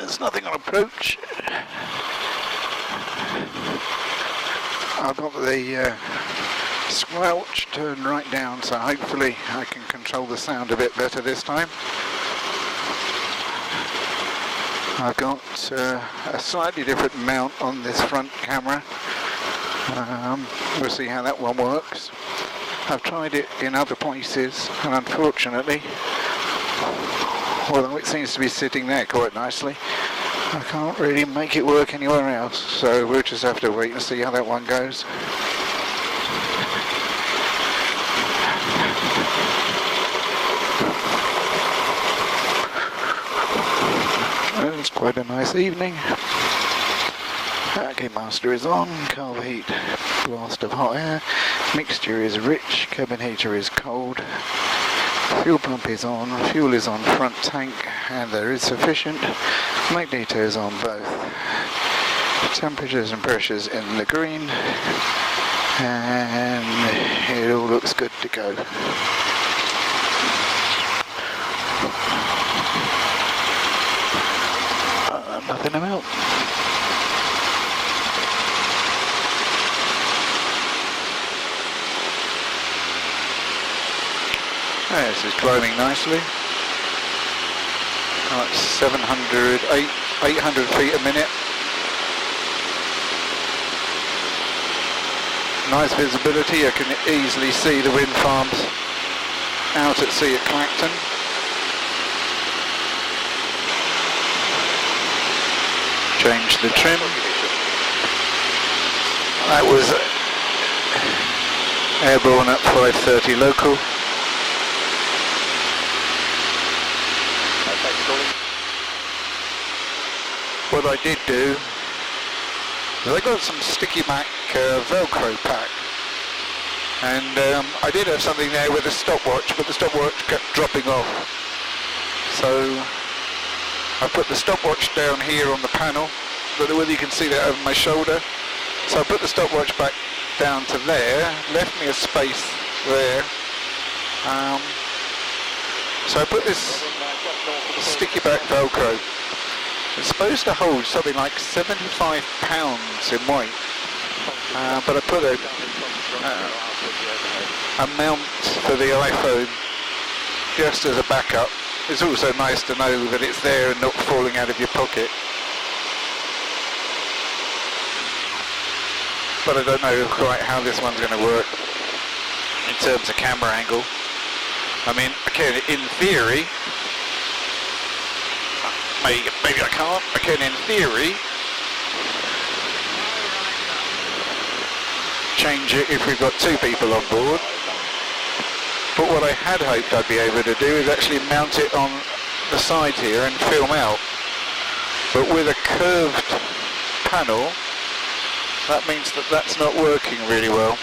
There's nothing on approach. I've got the squelch turned right down, so hopefully I can control the sound a bit better this time. I've got a slightly different mount on this front camera. We'll see how that one works. I've tried it in other places, and unfortunately, although it seems to be sitting there quite nicely, I can't really make it work anywhere else, so we'll just have to wait and see how that one goes. It's quite a nice evening. Okay, master is on, carb heat, blast of hot air, mixture is rich, cabin heater is cold, fuel pump is on, fuel is on front tank, and there is sufficient, magneto is on both, temperatures and pressures in the green, and it all looks good to go. Nothing about. This is climbing nicely. Oh, it's 800 feet a minute. Nice visibility. I can easily see the wind farms out at sea at Clacton. Change the trim. That was airborne at 5:30 local. What I did do is I got some sticky back Velcro pack, and I did have something there with a stopwatch, but the stopwatch kept dropping off. So I put the stopwatch down here on the panel. I don't know whether you can see that over my shoulder. So I put the stopwatch back down to there, left me a space there. So I put this sticky back Velcro. It's supposed to hold something like 75 pounds in weight, but I put a mount for the iPhone just as a backup. It's also nice to know that it's there and not falling out of your pocket. But I don't know quite how this one's going to work in terms of camera angle. I mean, okay, in theory, maybe I can't. I can, in theory, change it if we've got two people on board. But what I had hoped I'd be able to do is actually mount it on the side here and film out. But with a curved panel, that means that that's not working really well.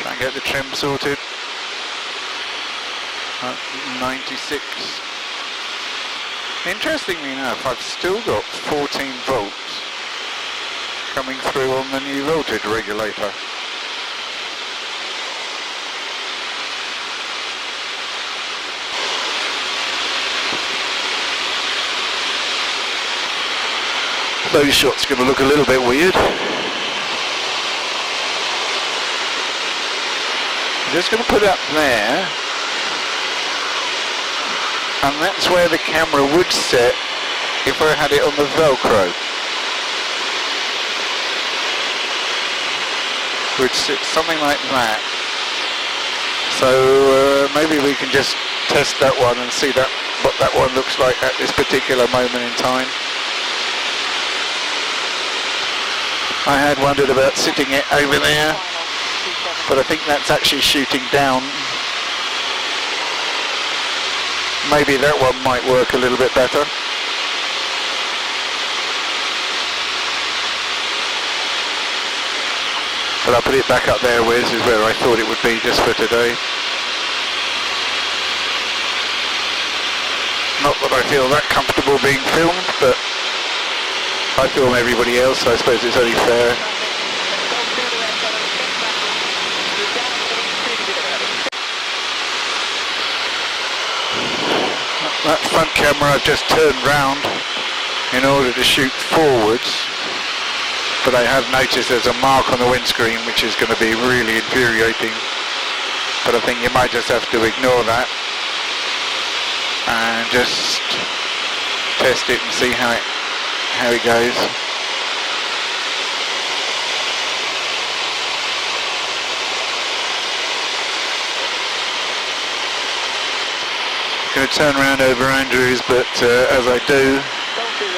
Try and get the trim sorted. 96. Interestingly enough, I've still got 14 volts coming through on the new voltage regulator. Those shots are going to look a little bit weird. I'm just going to put it up there. And that's where the camera would sit if I had it on the Velcro. Would sit something like that. So maybe we can just test that one and see that what that one looks like at this particular moment in time. I had wondered about sitting it over there, but I think that's actually shooting down. Maybe that one might work a little bit better. But I'll put it back up there, Wes, is where I thought it would be just for today. Not that I feel that comfortable being filmed, but I film everybody else, so I suppose it's only fair. that front camera I've just turned round in order to shoot forwards, but I have noticed there's a mark on the windscreen which is going to be really infuriating, but I think you might just have to ignore that and just test it and see how it goes. Going to turn around over Andrews, but as I do,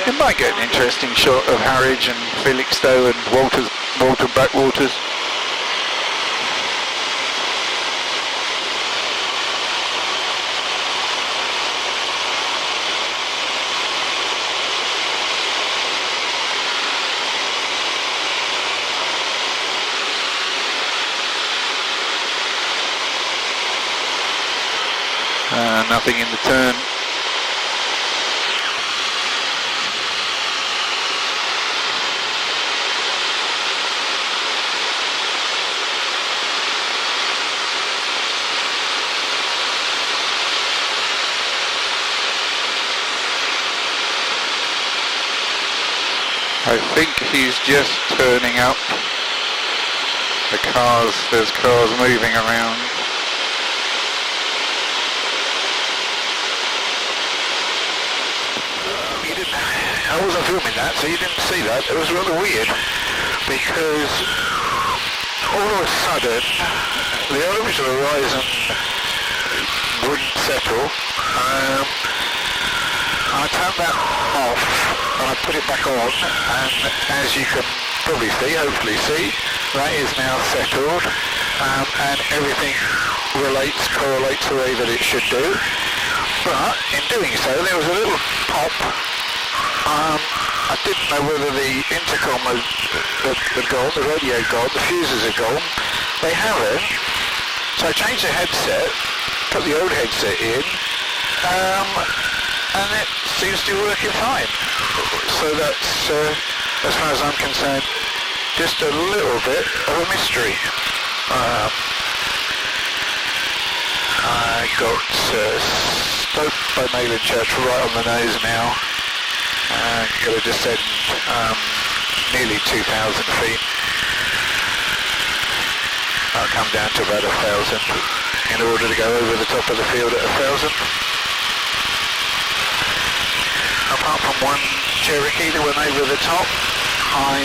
you might get an interesting shot of Harwich and Felixstowe and Walton backwaters. Nothing in the turn. I think he's just turning up. There's cars moving around. I wasn't filming that, so you didn't see that. It was rather weird, because all of a sudden, the artificial horizon wouldn't settle. I turned that off, and I put it back on, and as you can probably see, hopefully see, that is now settled, and everything correlates the way that it should do. But in doing so, there was a little pop. I didn't know whether the intercom had gone, the radio had gone, the fuses had gone. They haven't. So I changed the headset, put the old headset in, and it seems to be working fine. So that's, as far as I'm concerned, just a little bit of a mystery. I got Stoke by Mayland Church right on the nose now. Got to descend nearly 2,000 feet. I'll come down to about 1,000 in order to go over the top of the field at 1,000. Apart from one Cherokee that went over the top, I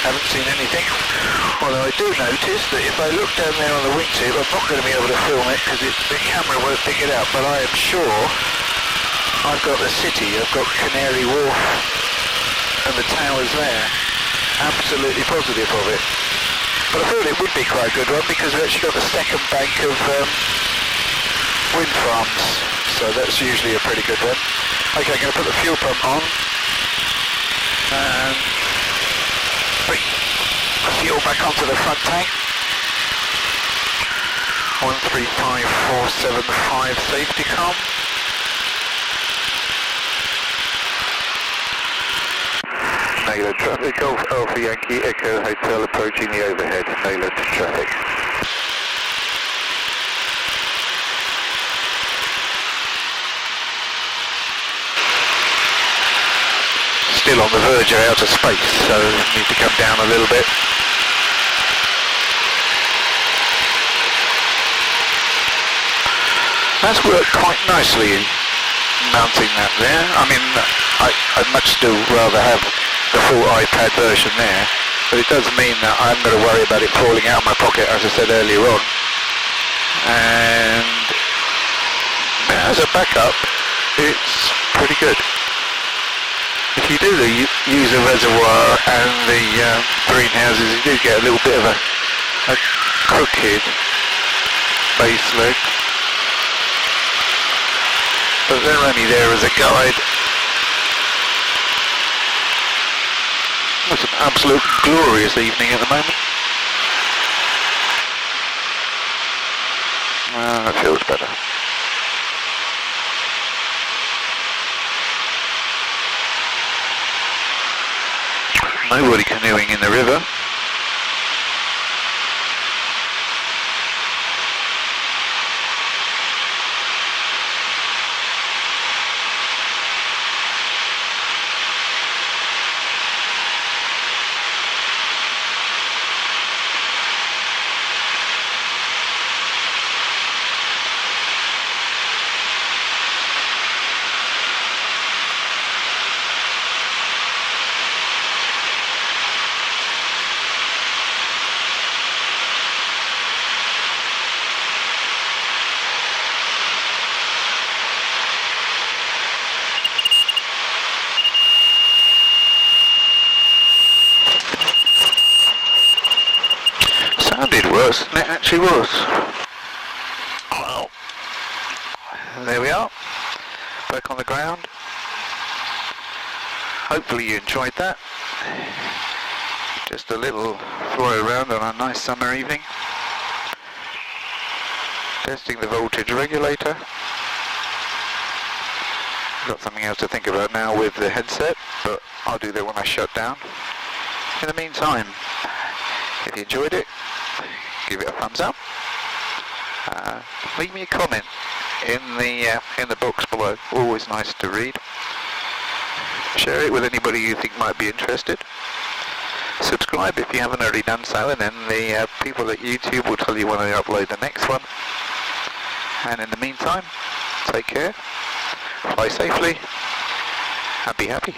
haven't seen anything. Although I do notice that if I look down there on the wingtip, I'm not going to be able to film it because the camera won't pick it up, but I am sure I've got the city, I've got Canary Wharf and the towers there. Absolutely positive of it. But I thought it would be quite a good one because we've actually got the second bank of wind farms. So that's usually a pretty good one. Okay, I'm going to put the fuel pump on and bring the fuel back onto the front tank. 135475 safety com. Naylor traffic, Golf Alpha Yankee Echo Hotel approaching the overhead, Naylor traffic. Still on the verge of outer space, so need to come down a little bit. That's worked quite nicely, mounting that there. I mean, I'd much still rather have the full iPad version there, but it does mean that I'm going to worry about it falling out of my pocket, as I said earlier on. And as a backup, it's pretty good. If you do use the reservoir and the greenhouses, you do get a little bit of a crooked base leg, but they're only there as a guide. It's an absolute glorious evening at the moment. That feels better. Nobody canoeing in the river. actually was. Well, there we are, back on the ground. Hopefully you enjoyed that. Just a little fly around on a nice summer evening. Testing the voltage regulator. Got something else to think about now with the headset, but I'll do that when I shut down. In the meantime, if you enjoyed it, give it a thumbs up. Leave me a comment in the box below. Always nice to read. Share it with anybody you think might be interested. Subscribe if you haven't already done so, and then the people at YouTube will tell you when I upload the next one. And in the meantime, take care, fly safely, and be happy.